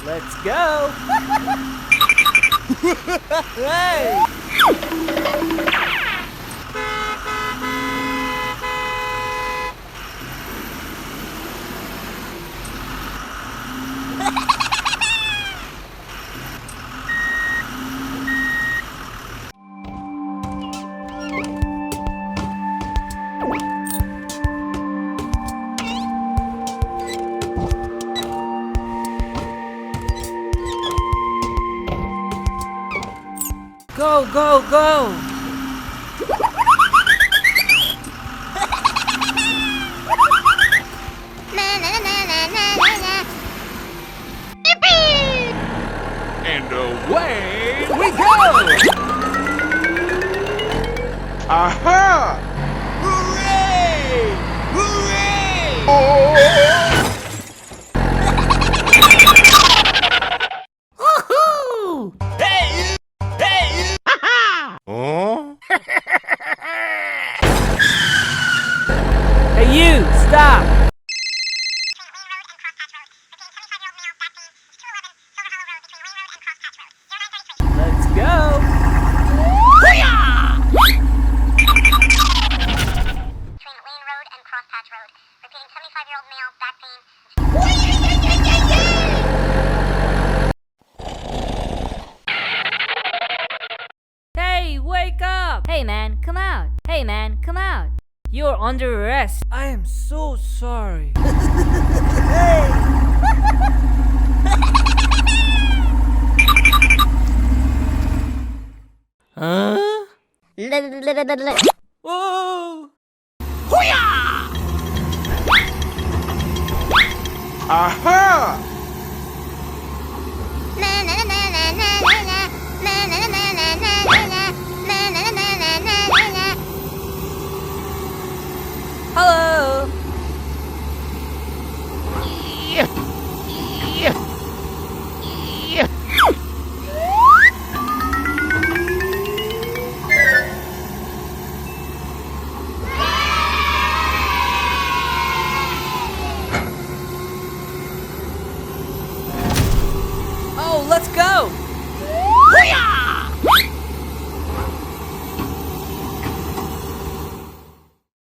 Let's go! Hey! Go, go, go! And away we go! Aha! Hooray! Hooray! Woohoo! Hey! Hey! Oh? Hey you, stop! Let's go! Between Lane Road and Crosspatch Road. Repeating, 75-year-old male, back pain. Hey, wake up! Hey man, come out. Hey man, come out. You're under arrest. I am so sorry. Hey! Huh? Whoa! Aha! Hello! Yeah.